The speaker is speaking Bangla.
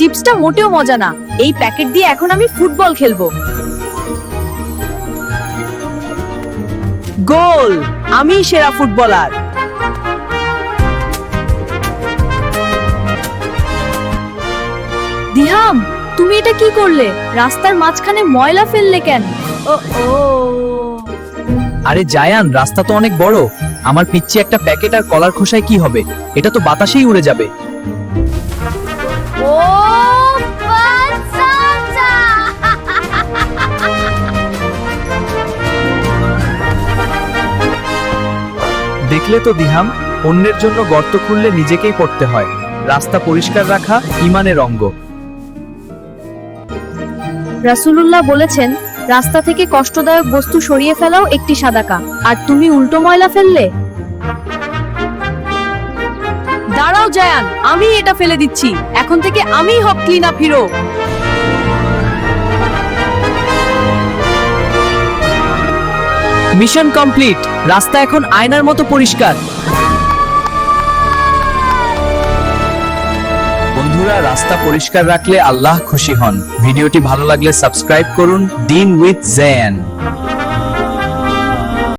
চিপসটা মোটেও মজা না। এই প্যাকেট দিয়ে এখন আমি ফুটবল খেলবো। গোল! আমি সেরা ফুটবলার। দিহাম, তুমি এটা কি করলে? রাস্তার মাঝখানে ময়লা ফেললে কেন? ও ও আরে জায়ান, রাস্তা তো অনেক বড়। আমার পিচ্ছি একটা প্যাকেট আর কলার খোসায় কি হবে? এটা তো বাতাসেই উড়ে যাবে। ও বাচ্চা! দেখলে তো দিহাম, অন্যের জন্য গর্ত খুললে নিজেকেই পড়তে হয়। রাস্তা পরিষ্কার রাখা ঈমানের অঙ্গ। রাসূলুল্লাহ বলেছেন, রাস্তা থেকে কষ্টদায়ক বস্তু সরিয়ে ফেলাও একটি সাদাকা। আর তুমি উল্টো ময়লা ফেললে। দাঁড়াও জায়ান, আমি এটা ফেলে দিচ্ছি। এখন থেকে আমিই হব clean up hero. Mission complete. রাস্তা এখন আয়নার মতো পরিষ্কার। বন্ধুরা, রাস্তা পরিষ্কার রাখলে আল্লাহ খুশি হন। ভিডিওটি ভালো লাগলে সাবস্ক্রাইব করুন। দিন উইথ জায়ান।